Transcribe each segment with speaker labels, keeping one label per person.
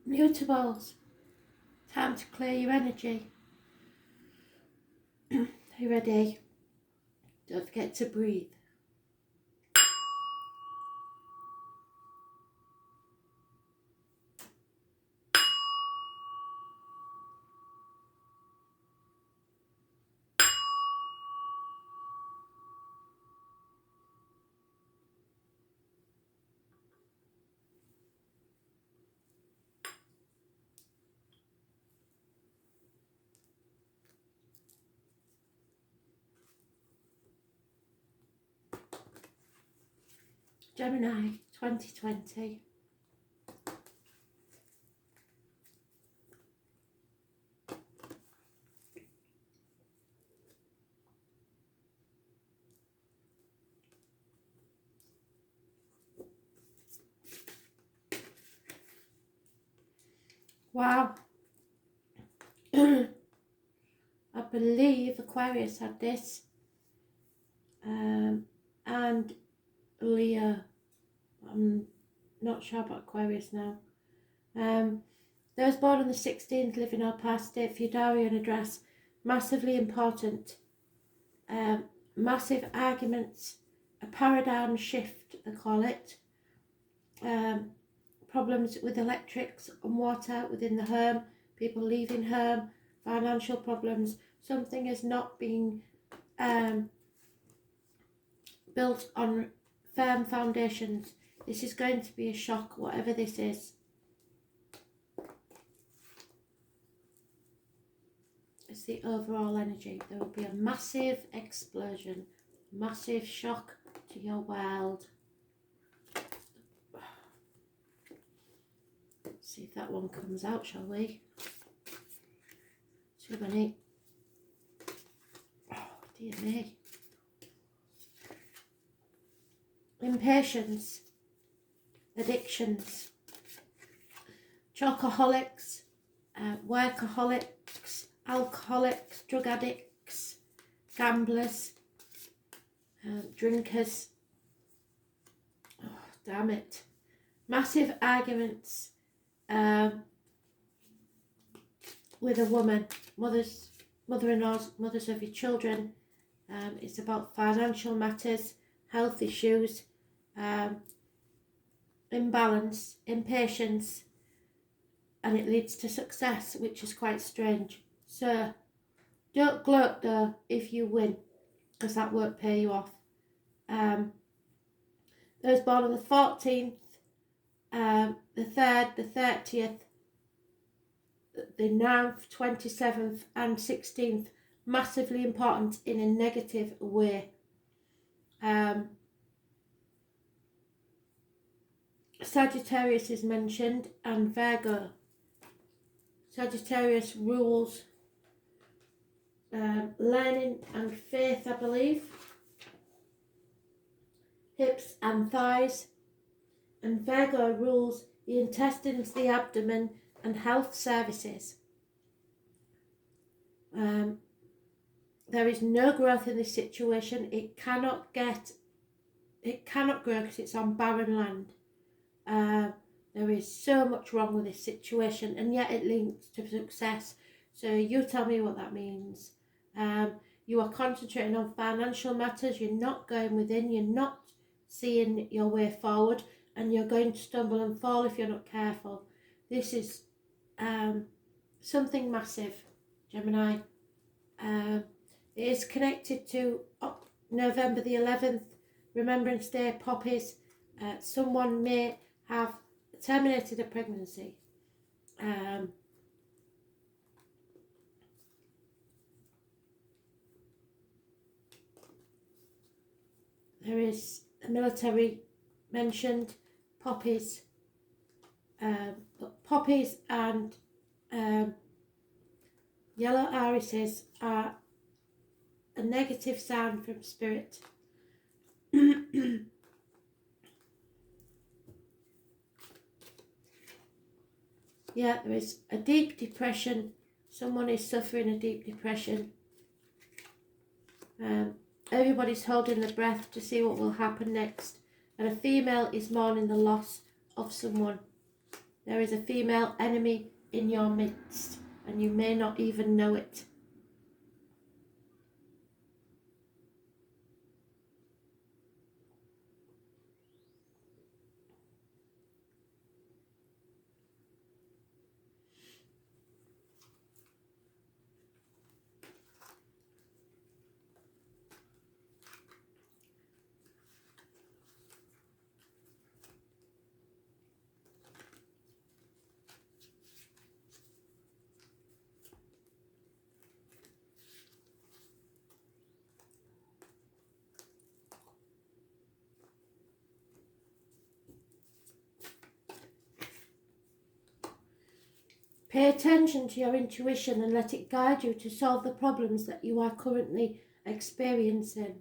Speaker 1: Mutables, time to clear your energy. Are you ready? Don't forget to breathe. Gemini 2020. Wow. I believe Aquarius had this. And Leo. I'm not sure about Aquarius now. Those born on the 16th, living or past it, Feudarian address, massively important. Massive arguments, a paradigm shift, they call it. Problems with electrics and water within the home, people leaving home, financial problems. Something is not being built on firm foundations. This is going to be a shock, whatever this is. It's the overall energy. There will be a massive explosion, massive shock to your world. Let's see if that one comes out, shall we? Too many. Oh, dear me. Impatience, addictions, chocoholics, workaholics, alcoholics, drug addicts, gamblers, drinkers. Oh, damn it. Massive arguments with a woman, mother-in-laws, mothers of your children. It's about financial matters, health issues, imbalance, impatience, and it leads to success, which is quite strange. So don't gloat though if you win, because that won't pay you off. Those born on the 14th, the 3rd, the 30th, the 9th, 27th and 16th, massively important in a negative way. Sagittarius is mentioned, and Virgo. Sagittarius rules learning and faith, I believe, hips and thighs, and Virgo rules the intestines, the abdomen, and health services. There is no growth in this situation. It cannot grow because it's on barren land. There is so much wrong with this situation, and yet it links to success. So you tell me what that means. You are concentrating on financial matters. You're not going within. You're not seeing your way forward, and you're going to stumble and fall if you're not careful. This is something massive, Gemini. It is connected to November the 11th, Remembrance Day, poppies. Someone may have terminated a pregnancy. There is a military mentioned, poppies. Poppies and yellow irises are a negative sign from spirit. Yeah, there is a deep depression. Someone is suffering a deep depression. Everybody's holding their breath to see what will happen next. And a female is mourning the loss of someone. There is a female enemy in your midst, and you may not even know it. Pay attention to your intuition and let it guide you to solve the problems that you are currently experiencing.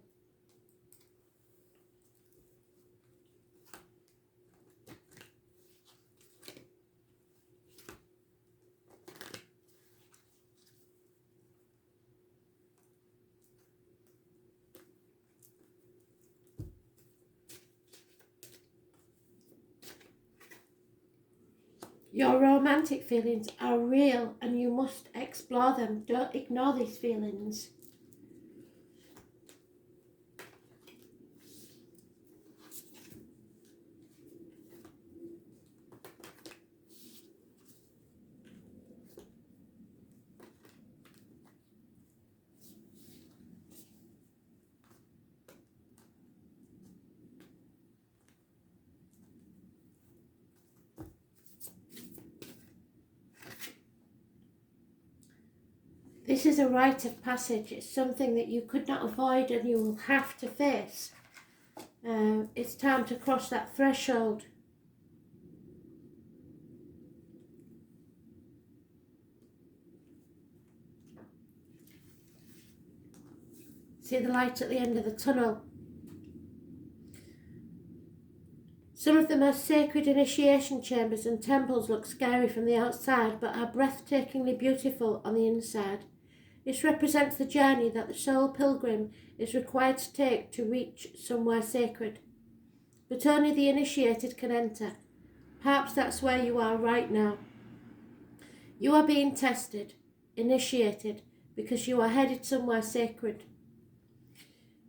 Speaker 1: Your romantic feelings are real and you must explore them. Don't ignore these feelings. This is a rite of passage. It's something that you could not avoid and you will have to face. It's time to cross that threshold. See the light at the end of the tunnel. Some of the most sacred initiation chambers and temples look scary from the outside but are breathtakingly beautiful on the inside. This represents the journey that the soul pilgrim is required to take to reach somewhere sacred. But only the initiated can enter. Perhaps that's where you are right now. You are being tested, initiated, because you are headed somewhere sacred.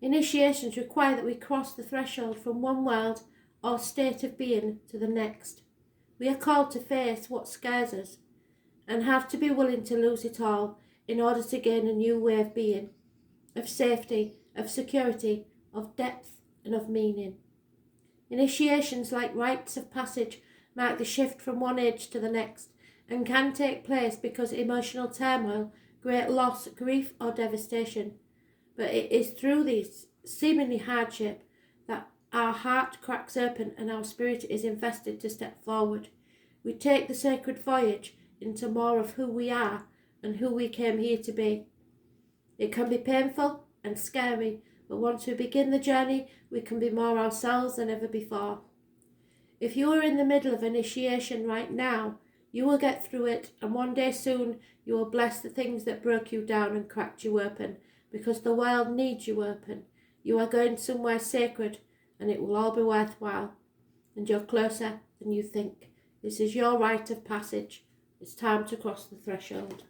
Speaker 1: Initiations require that we cross the threshold from one world or state of being to the next. We are called to face what scares us and have to be willing to lose it all in order to gain a new way of being, of safety, of security, of depth and of meaning. Initiations, like rites of passage, mark the shift from one age to the next and can take place because emotional turmoil, great loss, grief or devastation. But it is through these seemingly hardship that our heart cracks open and our spirit is invested to step forward. We take the sacred voyage into more of who we are and who we came here to be. It can be painful and scary, but once we begin the journey, we can be more ourselves than ever before. If you are in the middle of initiation right now, you will get through it, and one day soon you will bless the things that broke you down and cracked you open, because the world needs you open. You are going somewhere sacred, and it will all be worthwhile, and you're closer than you think. This is your rite of passage. It's time to cross the threshold.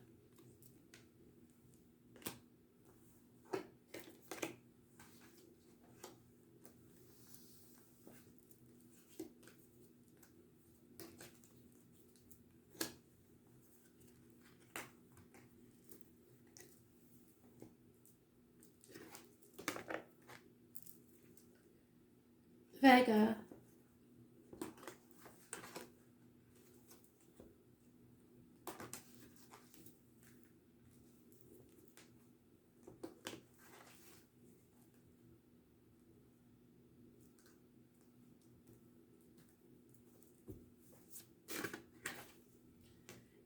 Speaker 1: Virgo.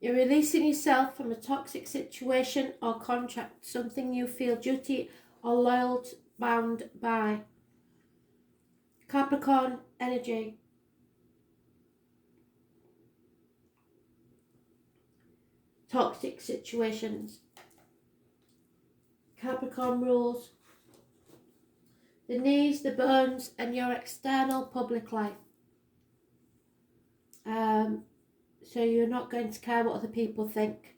Speaker 1: You're releasing yourself from a toxic situation or contract, something you feel duty or loyal bound by. Capricorn energy. Toxic situations. Capricorn rules the knees, the bones, and your external public life. so you're not going to care what other people think.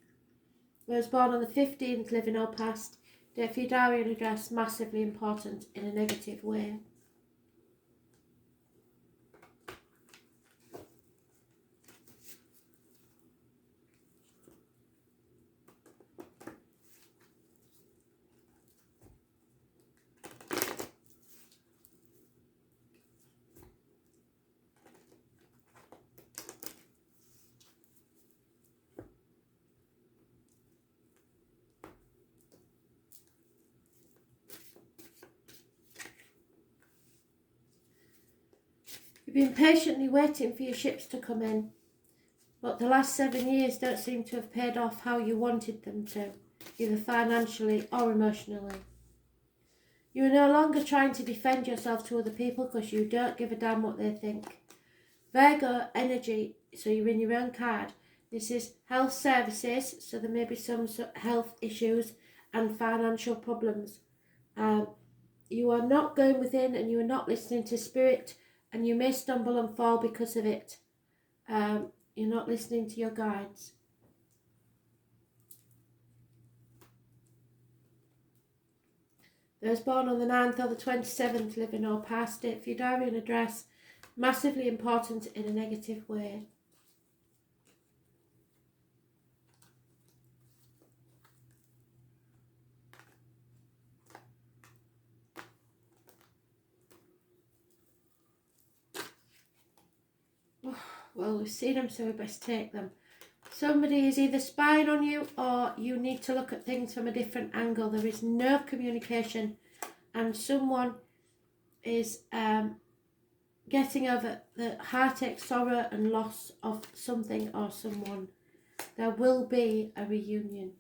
Speaker 1: Those born on the 15th, living or past, date for your diary and address, massively important in a negative way. You've been patiently waiting for your ships to come in, but the last 7 years don't seem to have paid off how you wanted them to, either financially or emotionally. You are no longer trying to defend yourself to other people because you don't give a damn what they think. Virgo energy, so you're in your own card. This is health services, so there may be some health issues and financial problems. You are not going within and you are not listening to spirit, and you may stumble and fall because of it. You're not listening to your guides. Those born on the 9th or the 27th, living or past, date for your diary and address, massively important in a negative way. Well, we've seen them, so we best take them. Somebody is either spying on you or you need to look at things from a different angle. There is no communication, and someone is getting over the heartache, sorrow and loss of something or someone. There will be a reunion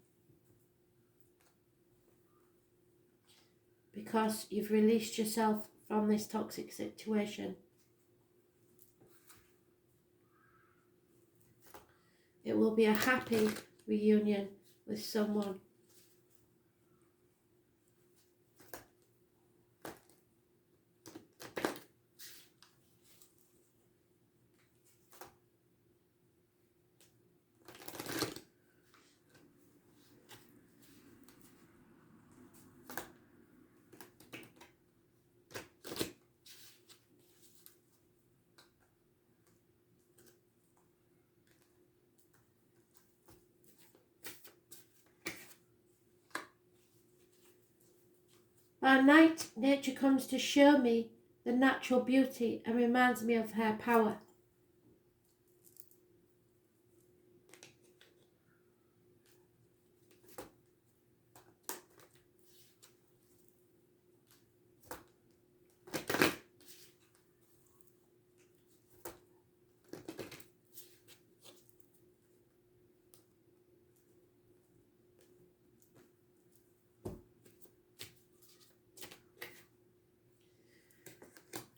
Speaker 1: because you've released yourself from this toxic situation. It will be a happy reunion with someone. By night, nature comes to show me the natural beauty and reminds me of her power.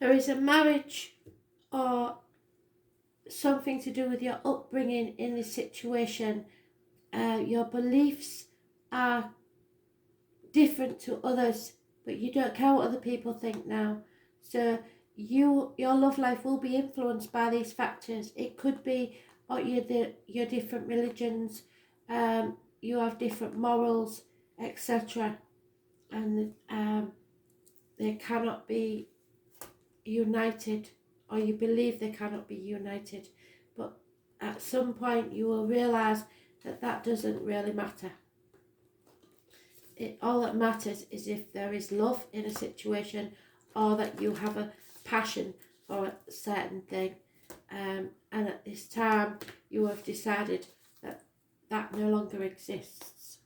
Speaker 1: There is a marriage or something to do with your upbringing in this situation. Your beliefs are different to others, but you don't care what other people think now. So your love life will be influenced by these factors. It could be your different religions, you have different morals, etc. And they cannot be united, or you believe they cannot be united, but at some point you will realise that doesn't really matter. All that matters is if there is love in a situation, or that you have a passion for a certain thing, and at this time you have decided that no longer exists.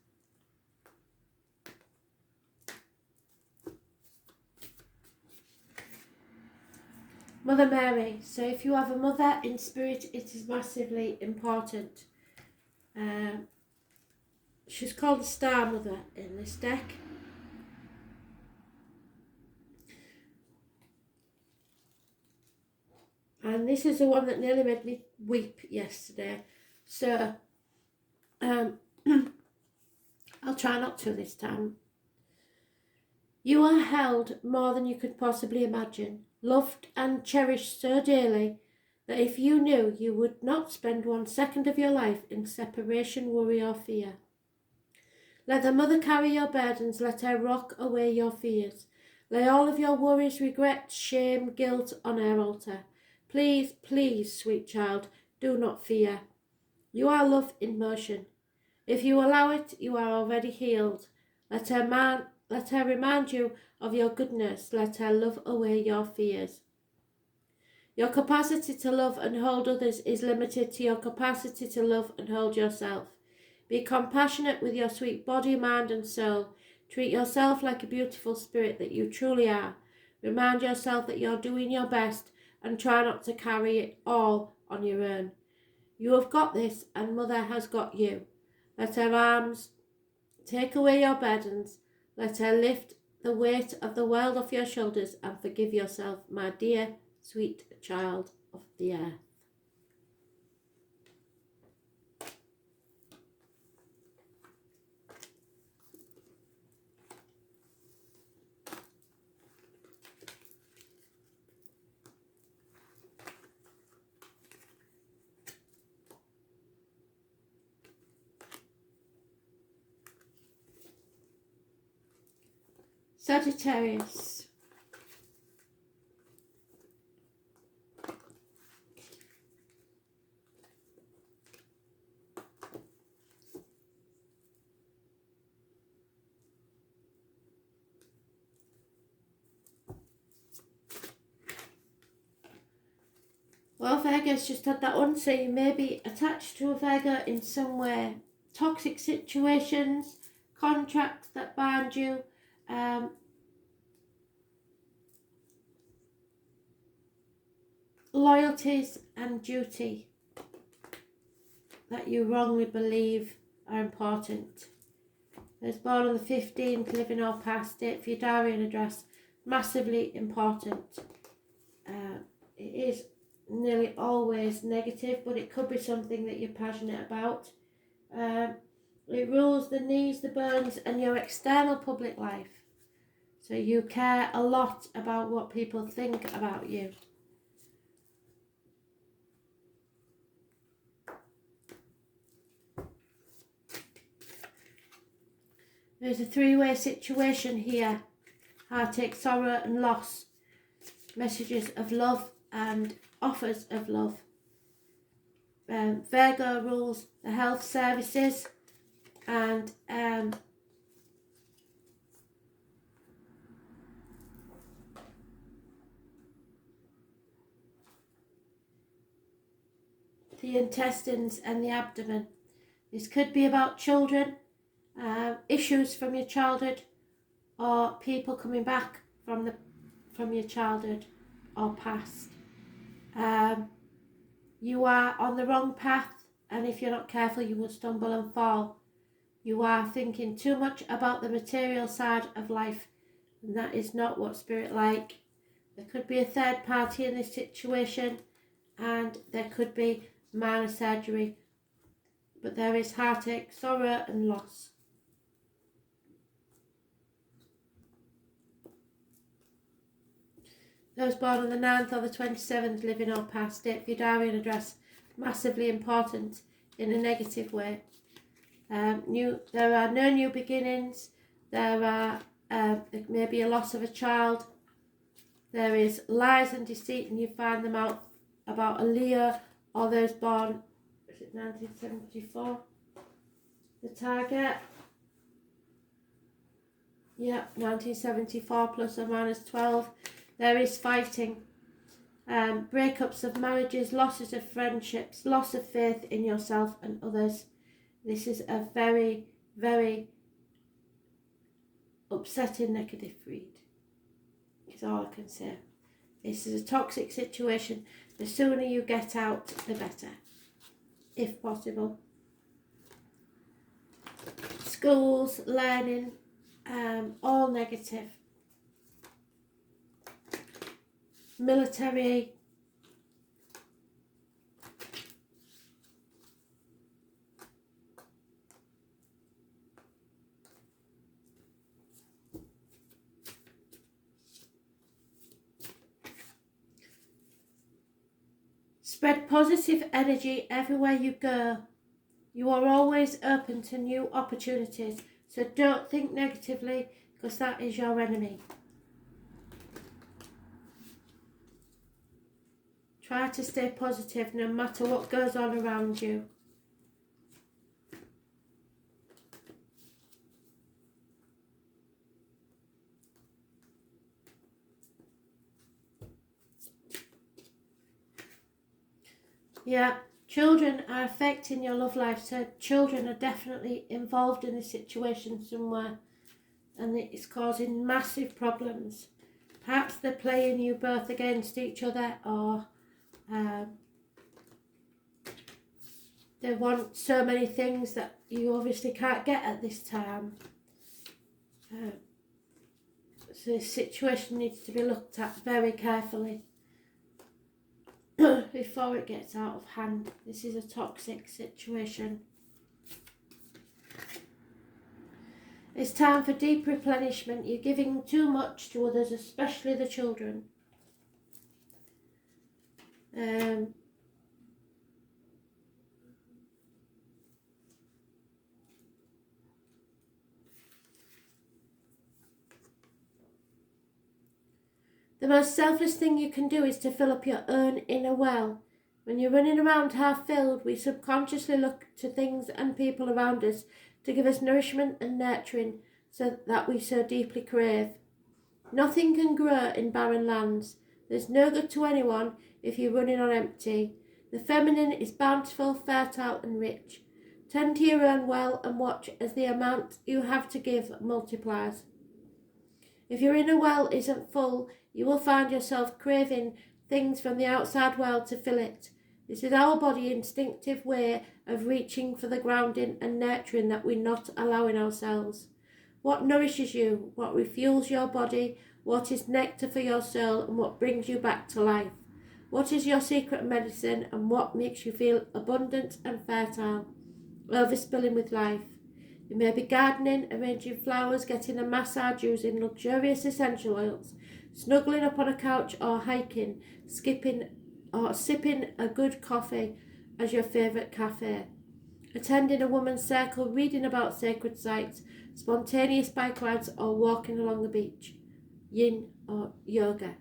Speaker 1: Mother Mary. So if you have a mother in spirit, it is massively important. She's called the Star Mother in this deck. And this is the one that nearly made me weep yesterday. So I'll try not to this time. You are held more than you could possibly imagine, loved and cherished so dearly that if you knew, you would not spend 1 second of your life in separation, worry or fear. Let the mother carry your burdens, let her rock away your fears. Lay all of your worries, regrets, shame, guilt on her altar. Please, please, sweet child, do not fear. You are love in motion. If you allow it, you are already healed. Let her remind you of your goodness. Let her love away your fears. Your capacity to love and hold others is limited to your capacity to love and hold yourself. Be compassionate with your sweet body, mind and soul. Treat yourself like a beautiful spirit that you truly are. Remind yourself that you're doing your best and try not to carry it all on your own. You have got this and Mother has got you. Let her arms take away your burdens. Let her lift the weight of the world off your shoulders and forgive yourself, my dear, sweet child of the earth. Sagittarius. Well, Virgo's just had that one, so you may be attached to a Virgo in some way. Toxic situations, contracts that bind you, loyalties and duty that you wrongly believe are important. Those born on the 15th, living or past, date for your diary and address, massively important. It is nearly always negative, but it could be something that you're passionate about. It rules the knees, the bones and your external public life. So you care a lot about what people think about you. There's a three-way situation here. Heartache, sorrow and loss. Messages of love and offers of love. Virgo rules the health services and the intestines and the abdomen. This could be about children, issues from your childhood, or people coming back from your childhood or past. You are on the wrong path, and if you're not careful you will stumble and fall. You are thinking too much about the material side of life, and that is not what Spirit like. There could be a third party in this situation, and there could be minor surgery, but there is heartache, sorrow and loss. Those born on the 9th or the 27th, living or past, date for your diary and address, massively important in a negative way. There are no new beginnings. There may be a loss of a child. There is lies and deceit, and you find them out about a Leo or those born, is it 1974? The target. Yeah, 1974 plus or minus 12. There is fighting, breakups of marriages, losses of friendships, loss of faith in yourself and others. This is a very, very upsetting negative read. Is all I can say. This is a toxic situation. The sooner you get out, the better, if possible. Schools, learning, all negative. Military, Spread positive energy everywhere you go. You are always open to new opportunities, so don't think negatively, because that is your enemy. Try to stay positive no matter what goes on around you. Yeah, children are affecting your love life, so children are definitely involved in this situation somewhere, and it's causing massive problems. Perhaps they're playing you both against each other, or they want so many things that you obviously can't get at this time. So this situation needs to be looked at very carefully before it gets out of hand. This is a toxic situation. It's time for deep replenishment. You're giving too much to others, especially the children. The most selfless thing you can do is to fill up your own inner well. When you're running around half filled, we subconsciously look to things and people around us to give us nourishment and nurturing so that we so deeply crave. Nothing can grow in barren lands. There's no good to anyone if you're running on empty. The feminine is bountiful, fertile and rich. Tend to your own well and watch as the amount you have to give multiplies. If your inner well isn't full, you will find yourself craving things from the outside world to fill it. This is our body's instinctive way of reaching for the grounding and nurturing that we're not allowing ourselves. What nourishes you, what refuels your body, what is nectar for your soul, and what brings you back to life? What is your secret medicine, and what makes you feel abundant and fertile, overspilling with life? You may be gardening, arranging flowers, getting a massage, using luxurious essential oils, snuggling up on a couch or hiking, skipping or sipping a good coffee as your favourite cafe, attending a woman's circle, reading about sacred sites, spontaneous bike rides or walking along the beach, yin or yoga.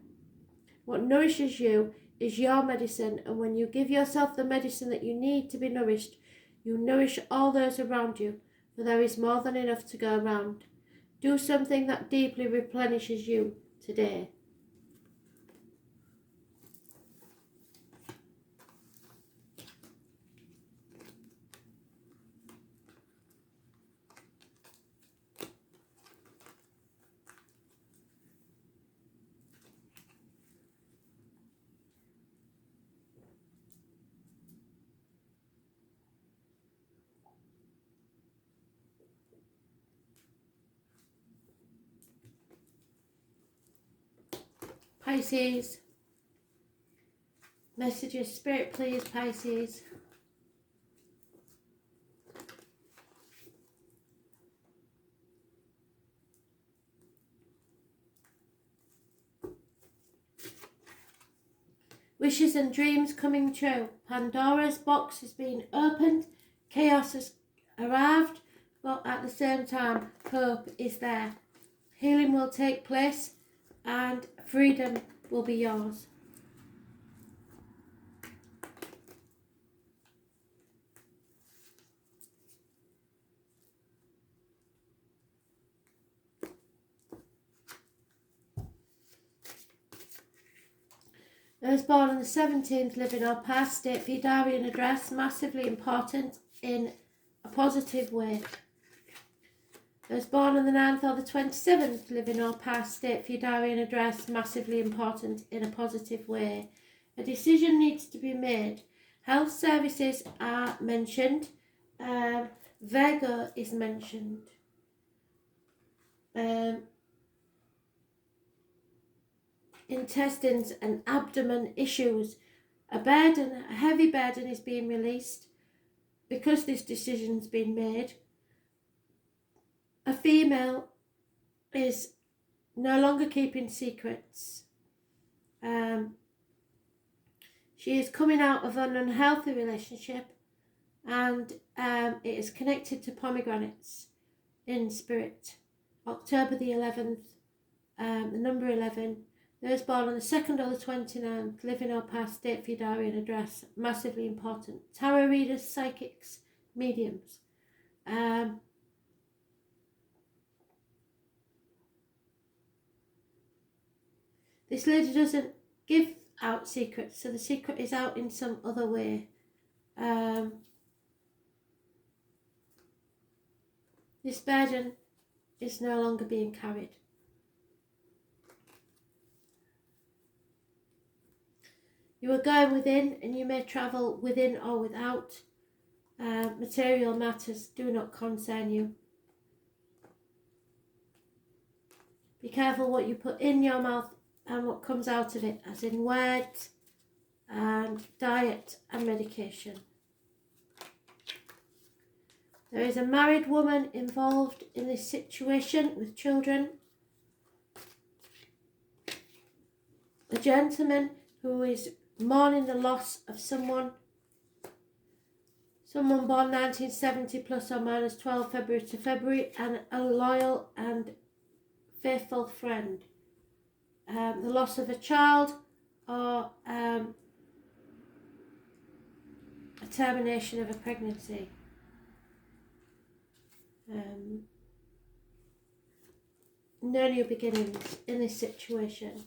Speaker 1: What nourishes you is your medicine, and when you give yourself the medicine that you need to be nourished, you nourish all those around you, for there is more than enough to go around. Do something that deeply replenishes you today. Pisces. Messages, Spirit, please, Pisces. Wishes and dreams coming true. Pandora's box has been opened. Chaos has arrived, but at the same time, hope is there. Healing will take place and freedom will be yours. Those born on the 17th, living or past, state for your diary and address, massively important in a positive way. Those born on the 9th or the 27th, living or past, state for your diary and address, massively important in a positive way. A decision needs to be made. Health services are mentioned. Virgo is mentioned. Intestines and abdomen issues. A heavy burden is being released because this decision's been made. A female is She is coming out of an unhealthy relationship, and it is connected to pomegranates in spirit. October the 11th, the number 11. Those born on the 2nd or the 29th, living or past, date for your diary and address, massively important. Tarot readers, psychics, mediums. This lady doesn't give out secrets, so the secret is out in some other way. This burden is no longer being carried. You are going within, and you may travel within or without. Material matters do not concern you. Be careful what you put in your mouth and what comes out of it, as in words and diet and medication. There is a married woman involved in this situation with children. A gentleman who is mourning the loss of someone born 1970 plus or minus 12 February to February, and a loyal and faithful friend. The loss of a child, or a termination of a pregnancy. No new beginnings in this situation.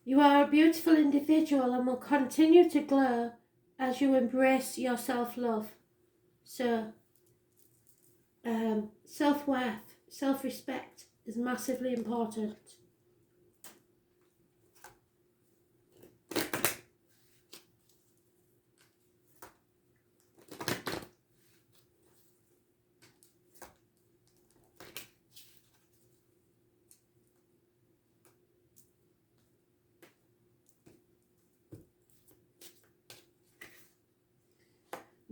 Speaker 1: You are a beautiful individual and will continue to glow as you embrace your self-love. So, self-worth, self-respect is massively important.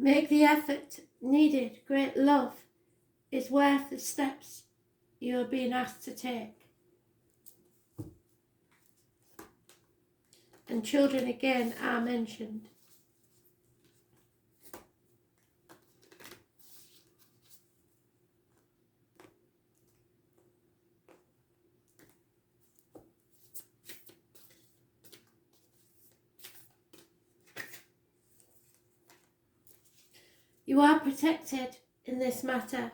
Speaker 1: Make the effort needed. Great love is worth the steps you're being asked to take. And children again are mentioned. You are protected in this matter.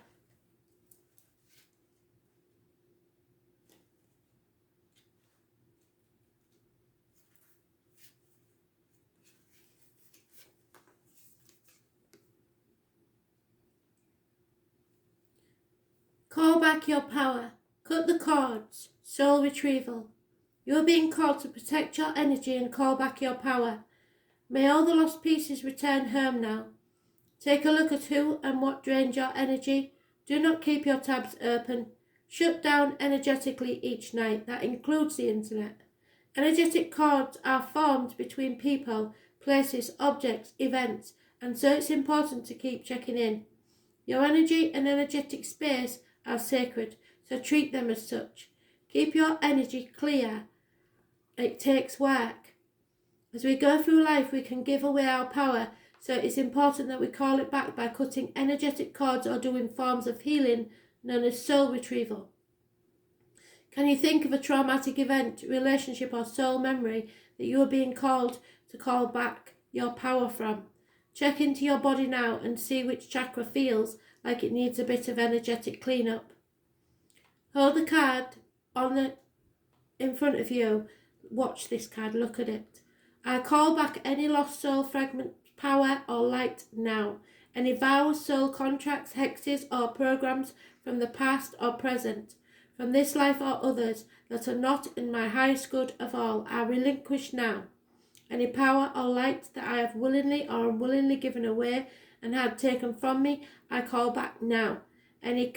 Speaker 1: Call back your power. Cut the cords. Soul retrieval. You are being called to protect your energy and call back your power. May all the lost pieces return home now. Take a look at who and what drains your energy. Do not keep your tabs open. Shut down energetically each night. That includes the internet. Energetic cords are formed between people, places, objects, events, and so it's important to keep checking in. Your energy and energetic space are sacred, so treat them as such. Keep your energy clear. It takes work. As we go through life, we can give away our power, so it's important that we call it back by cutting energetic cords or doing forms of healing known as soul retrieval. Can you think of a traumatic event, relationship or soul memory that you are being called to call back your power from? Check into your body now and see which chakra feels like it needs a bit of energetic cleanup. Hold the card in front of you. Watch this card, look at it. I call back any lost soul fragment, power or light now. Any vows, soul contracts, hexes or programs from the past or present, from this life or others that are not in my highest good of all, are relinquished now. Any power or light that I have willingly or unwillingly given away and had taken from me, I call back now. Any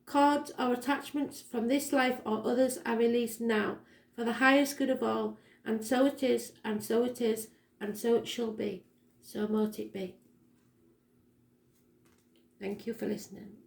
Speaker 1: cords or attachments from this life or others I release now, for the highest good of all, and so it is, and so it is, and so it shall be. So mote it be. Thank you for listening.